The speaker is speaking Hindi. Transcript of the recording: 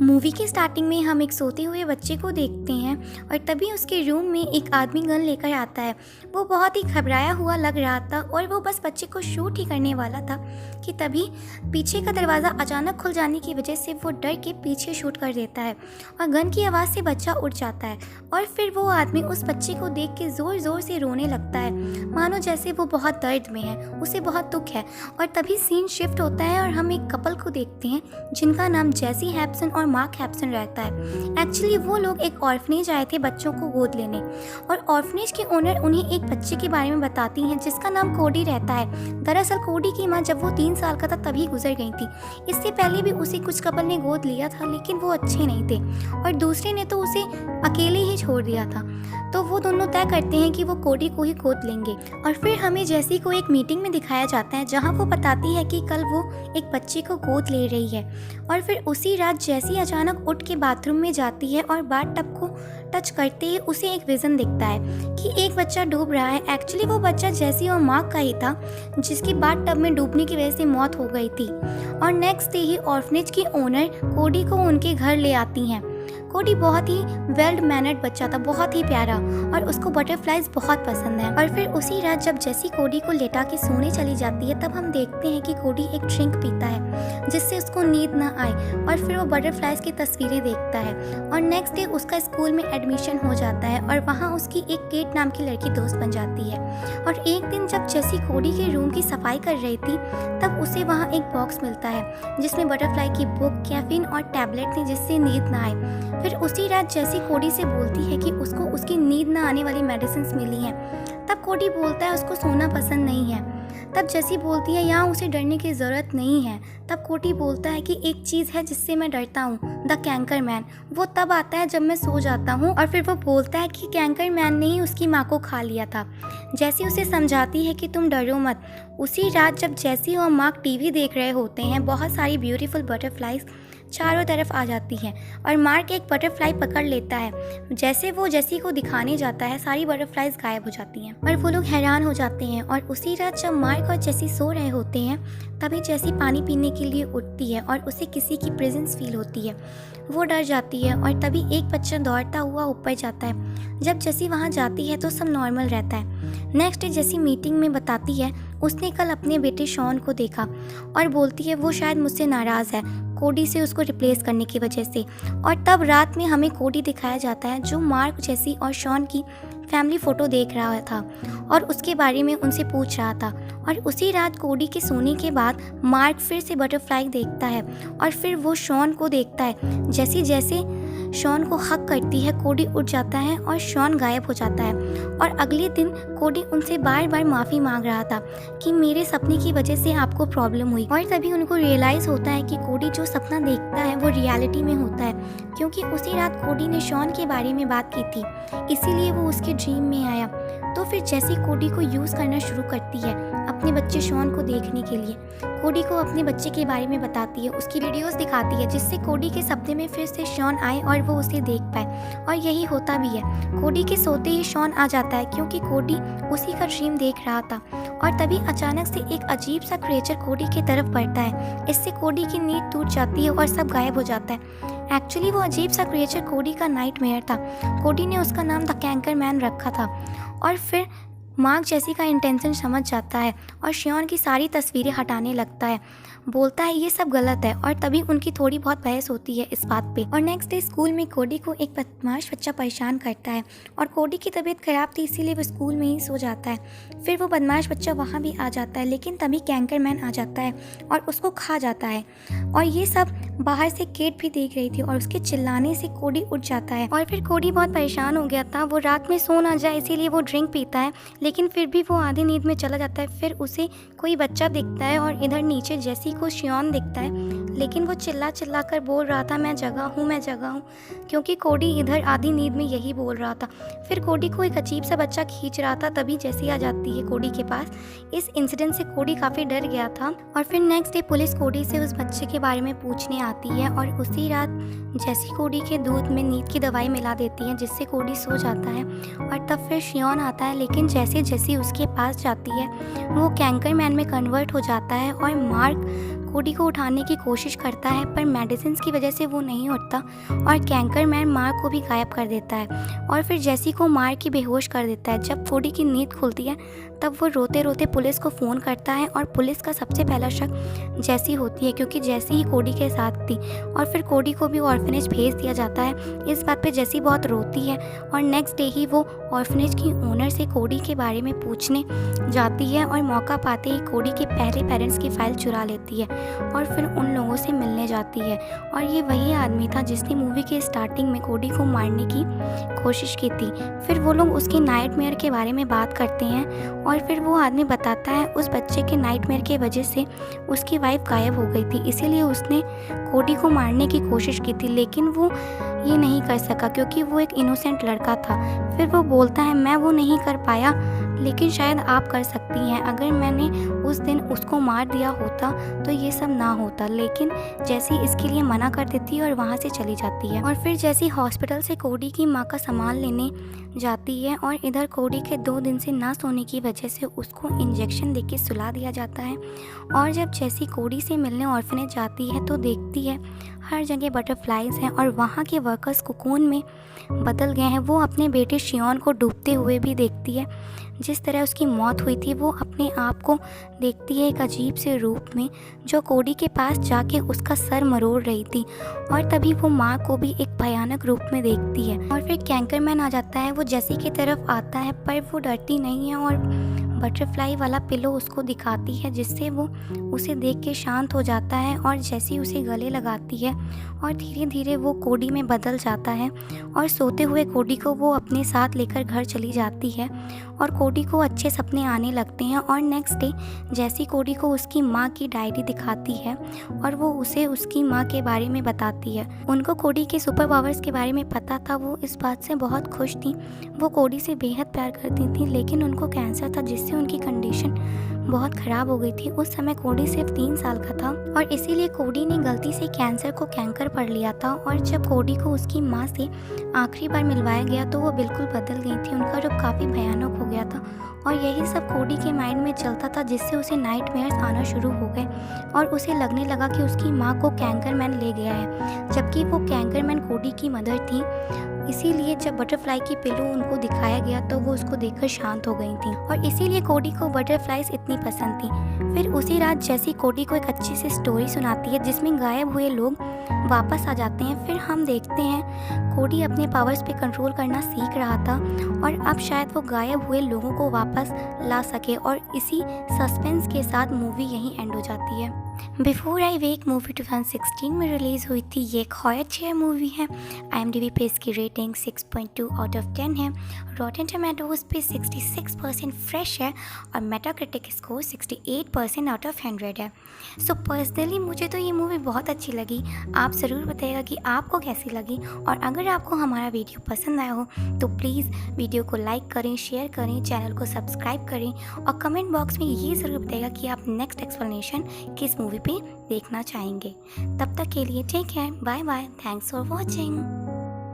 मूवी के स्टार्टिंग में हम एक सोते हुए बच्चे को देखते हैं और तभी उसके रूम में एक आदमी गन लेकर आता है। वो बहुत ही घबराया हुआ लग रहा था और वो बस बच्चे को शूट ही करने वाला था कि तभी पीछे का दरवाज़ा अचानक खुल जाने की वजह से वो डर के पीछे शूट कर देता है और गन की आवाज़ से बच्चा उठ जाता है। और फिर वो आदमी उस बच्चे को देख के ज़ोर ज़ोर से रोने लगता है, मानो जैसे वो बहुत दर्द में है, उसे बहुत दुख है। और तभी सीन शिफ्ट होता है और हम एक कपल को देखते हैं जिनका नाम जेसी हैप्सन और मार्क हैप्सन रहता है। एक्चुअली वो लोग एक ऑर्फनेज आए थे बच्चों को गोद लेने और ऑर्फनेज के ओनर उन्हें एक बच्चे के बारे में बताती हैं जिसका नाम कोडी रहता है। दरअसल कोडी की माँ जब वो 3 साल का था तभी गुजर गई थी। इससे पहले भी उसे कुछ कपल ने गोद लिया था लेकिन वो अच्छे नहीं थे और दूसरे ने तो उसे अकेले ही छोड़ दिया था। तो वो दोनों तय करते हैं कि वो कोडी को ही गोद लेंगे। और फिर हमें जेसी को एक मीटिंग में दिखाया जाता है जहाँ वो बताती है कि कल वो एक बच्चे को गोद ले रही है। और फिर उसी रात जेसी अचानक उठ के बाथरूम में जाती है और बाथटब को टच करते ही उसे एक विजन दिखता है कि एक बच्चा डूब रहा है। एक्चुअली वो बच्चा जेसी और मार्क का ही था जिसकी बाथटब में डूबने की वजह से मौत हो गई थी। और नेक्स्ट डे ही ऑर्फनेज की ओनर कोडी को उनके घर ले आती हैं। कोडी बहुत ही वेल मैनर्ड बच्चा था, बहुत ही प्यारा, और उसको बटरफ्लाइज बहुत पसंद है। और फिर उसी रात जब जेसी कोडी को लेटा के सोने चली जाती है तब हम देखते हैं कि कोडी एक ड्रिंक पीता है जिससे उसको नींद ना आए और फिर वो बटरफ्लाइज की तस्वीरें देखता है। और नेक्स्ट डे उसका स्कूल में एडमिशन हो जाता है और वहाँ उसकी एक केट नाम की लड़की दोस्त बन जाती है। और एक दिन जब जेसी कोडी के रूम की सफाई कर रही थी तब उसे वहाँ एक बॉक्स मिलता है जिसमें बटरफ्लाई की बुक, कैफीन और टैबलेट थे जिससे नींद ना आए। फिर उसी रात जेसी कोडी से बोलती है कि उसको उसकी नींद ना आने वाली मेडिसिन मिली हैं। तब कोडी बोलता है उसको सोना पसंद नहीं है। तब जेसी बोलती है यहाँ उसे डरने की ज़रूरत नहीं है। तब कोडी बोलता है कि एक चीज़ है जिससे मैं डरता हूँ, द कैंकर मैन। वो तब आता है जब मैं सो जाता हूँ। और फिर वो बोलता है कि कैंकर मैन ने ही उसकी माँ को खा लिया था। जेसी उसे समझाती है कि तुम डरो मत। उसी रात जब जेसी और मार्क टीवी देख रहे होते हैं बहुत सारी ब्यूटीफुल बटरफ्लाइज चारों तरफ आ जाती है और मार्क एक बटरफ्लाई पकड़ लेता है। जैसे वो जेसी को दिखाने जाता है सारी बटरफ्लाइज गायब हो जाती हैं और वो लोग हैरान हो जाते हैं। और उसी रात जब मार्क और जेसी सो रहे होते हैं तभी जेसी पानी पीने के लिए उठती है और उसे किसी की प्रेजेंस फील होती है। वो डर जाती है और तभी एक बच्चा दौड़ता हुआ ऊपर जाता है। जब जेसी वहाँ जाती है तो सब नॉर्मल रहता है। नेक्स्ट डे जेसी मीटिंग में बताती है उसने कल अपने बेटे शॉन को देखा और बोलती है वो शायद मुझसे नाराज़ है कोडी से उसको रिप्लेस करने की वजह से। और तब रात में हमें कोडी दिखाया जाता है जो मार्क, जेसी और शॉन की फैमिली फ़ोटो देख रहा था और उसके बारे में उनसे पूछ रहा था। और उसी रात कोडी के सोने के बाद मार्क फिर से बटरफ्लाई देखता है और फिर वो शॉन को देखता है। जैसे जैसे शॉन को हक करती है कोडी उठ जाता है और शॉन गायब हो जाता है। और अगले दिन कोडी उनसे बार बार माफ़ी मांग रहा था कि मेरे सपने की वजह से आपको प्रॉब्लम हुई। और तभी उनको रियलाइज़ होता है कि कोडी जो सपना देखता है वो रियलिटी में होता है, क्योंकि उसी रात कोडी ने शॉन के बारे में बात की थी, इसीलिए वो उसके ड्रीम में आया। तो फिर जेसी कोडी को यूज़ करना शुरू करती है अपने बच्चे शॉन को देखने के लिए। कोडी को अपने बच्चे के बारे में बताती है, उसकी वीडियोस दिखाती है जिससे कोडी के सपने में फिर से शॉन आए और वो उसे देख पाए। और यही होता भी है, कोडी के सोते ही शॉन आ जाता है क्योंकि कोडी उसी का ड्रीम देख रहा था। और तभी अचानक से एक अजीब सा क्रिएचर कोडी की तरफ बढ़ता है। इससे कोडी की नींद टूट जाती है और सब गायब हो जाता है। एक्चुअली वो अजीब सा क्रिएचर कोडी का नाइटमेयर था। कोडी ने उसका नाम द कैंकर मैन रखा था। और फिर मार्क जेसी का इंटेंशन समझ जाता है और शॉन की सारी तस्वीरें हटाने लगता है, बोलता है ये सब गलत है। और तभी उनकी थोड़ी बहुत बहस होती है इस बात पे। और नेक्स्ट डे स्कूल में कोडी को एक बदमाश बच्चा परेशान करता है और कोडी की तबीयत खराब थी इसीलिए वो स्कूल में ही सो जाता है। फिर वो बदमाश बच्चा वहाँ भी आ जाता है लेकिन तभी कैंकर मैन आ जाता है और उसको खा जाता है। और ये सब बाहर से केट भी देख रही थी और उसके चिल्लाने से कोडी उठ जाता है। और फिर कोडी बहुत परेशान हो गया था, वो रात में सो ना जाए इसीलिए वो ड्रिंक पीता है लेकिन फिर भी वो आधी नींद में चला जाता है। फिर उसे कोई बच्चा दिखता है और इधर नीचे जेसी को शॉन दिखता है लेकिन वो चिल्ला चिल्ला कर बोल रहा था मैं जगा हूँ, मैं जगा हूँ, क्योंकि कोडी इधर आधी नींद में यही बोल रहा था। फिर कोडी को एक अजीब सा बच्चा खींच रहा था, तभी जेसी आ जाती है कोडी के पास। इस इंसिडेंट से कोडी काफ़ी डर गया था। और फिर नेक्स्ट डे पुलिस कोडी से उस बच्चे के बारे में पूछने आती है और उसी रात जेसी कोडी के दूध में नींद की दवाई मिला देती है जिससे कोडी सो जाता है। और तब फिर शॉन आता है लेकिन जैसे जेसी उसके पास जाती है वो कैंकर मैन में कन्वर्ट हो जाता है और मार्क कोडी को उठाने की कोशिश करता है पर मेडिसिन की वजह से वो नहीं उठता और कैंकरमैन मार्क को भी गायब कर देता है और फिर जेसी को मार के बेहोश कर देता है। जब कोडी की नींद खुलती है तब वो रोते रोते पुलिस को फ़ोन करता है और पुलिस का सबसे पहला शक जेसी होती है क्योंकि जेसी ही कोडी के साथ थी और फिर कोडी को भी ऑर्फनेज भेज दिया जाता है। इस बात पे जेसी बहुत रोती है और नेक्स्ट डे ही वो ऑर्फनेज की ओनर से कोडी के बारे में पूछने जाती है और मौका पाते ही कोडी के पहले पेरेंट्स की फ़ाइल चुरा लेती है और फिर उन लोगों से मिलने जाती है। और ये वही आदमी था जिसने मूवी के स्टार्टिंग में कोडी को मारने की कोशिश की थी। फिर वो लोग उसके नाइटमेयर के बारे में बात करते हैं और फिर वो आदमी बताता है उस बच्चे के नाइटमेयर की वजह से उसकी वाइफ गायब हो गई थी, इसीलिए उसने कोडी को मारने की कोशिश की थी लेकिन वो ये नहीं कर सका क्योंकि वो एक इनोसेंट लड़का था। फिर वो बोलता है मैं वो नहीं कर पाया लेकिन शायद आप कर सकती हैं। अगर मैंने उस दिन उसको मार दिया होता तो ये सब ना होता। लेकिन जैसी इसके लिए मना कर देती है और वहाँ से चली जाती है। और फिर जैसी हॉस्पिटल से कोडी की माँ का सामान लेने जाती है और इधर कोडी के 2 दिन से ना सोने की वजह से उसको इंजेक्शन देके सुला दिया जाता है। और जब जैसी कोडी से मिलने ऑर्फनेज जाती है तो देखती है हर जगह बटरफ्लाइज हैं और वहाँ के वर्कर्स कोकून में बदल गए हैं। वो अपने बेटे शियोन को डूबते हुए भी देखती है। जिस तरह उसकी मौत हुई थी वो अपने आप को देखती है एक अजीब से रूप में जो कोडी के पास जाके उसका सर मरोड़ रही थी और तभी वो माँ को भी एक भयानक रूप में देखती है। और फिर कैंकरमैन आ जाता है। वो जेसी की तरफ आता है पर वो डरती नहीं है और बटरफ्लाई वाला पिलो उसको दिखाती है जिससे वो उसे देख के शांत हो जाता है और जेसी उसे गले लगाती है और धीरे धीरे वो कोडी में बदल जाता है और सोते हुए कोडी को वो अपने साथ लेकर घर चली जाती है और कोडी को अच्छे सपने आने लगते हैं। और नेक्स्ट डे जेसी कोडी को उसकी माँ की डायरी दिखाती है और वो उसे उसकी माँ के बारे में बताती है। उनको कोडी के सुपर पावर्स के बारे में पता था। वो इस बात से बहुत खुश थी। वो कोडी से बेहद प्यार करती थी लेकिन उनको कैंसर था जिससे उनकी कंडीशन बहुत ख़राब हो गई थी। उस समय कोडी सिर्फ 3 साल का था और इसीलिए कोडी ने गलती से कैंसर को कैंकर पढ़ लिया था। और जब कोडी को उसकी माँ से आखिरी बार मिलवाया गया तो वो बिल्कुल बदल गई थी। उनका रूप काफ़ी भयानक हो गया था और यही सब कोडी के माइंड में चलता था जिससे उसे नाइटमेयर्स आना शुरू हो गए और उसे लगने लगा कि उसकी माँ को कैंकरमैन ले गया है, जबकि वो कैंकरमैन कोडी की मदर थी। इसीलिए जब बटरफ्लाई की पिलो उनको दिखाया गया तो वो उसको देखकर शांत हो गई थी और इसीलिए कोडी को बटरफ्लाइज इतनी पसंद थी। फिर उसी रात जैसी कोडी को एक अच्छी सी स्टोरी सुनाती है जिसमें गायब हुए लोग वापस आ जाते हैं। फिर हम देखते हैं कोडी अपने पावर्स पे कंट्रोल करना सीख रहा था और अब शायद वो गायब हुए लोगों को वापस ला सके और इसी सस्पेंस के साथ मूवी यहीं एंड हो जाती है। बिफोर आई वेक मूवी 2016 में रिलीज़ हुई थी। ये एक हॉरर थ्रिलर मूवी है। IMDb पे इसकी रेटिंग 6.2 आउट ऑफ 10 है। रॉटेन टोमेटोज पे 66% फ्रेश है और मेटाक्रिटिक स्कोर 68% आउट ऑफ 100 है। सो पर्सनली मुझे तो ये मूवी बहुत अच्छी लगी। आप ज़रूर बताइएगा कि आपको कैसी लगी और अगर आपको हमारा वीडियो पसंद आया हो तो प्लीज़ वीडियो को लाइक करें, शेयर करें, चैनल को सब्सक्राइब करें और कमेंट बॉक्स में ये ज़रूर बताइएगा कि आप नेक्स्ट एक्सप्लेनेशन किस मूवी पे देखना चाहेंगे। तब तक के लिए take care, bye bye, thanks for watching.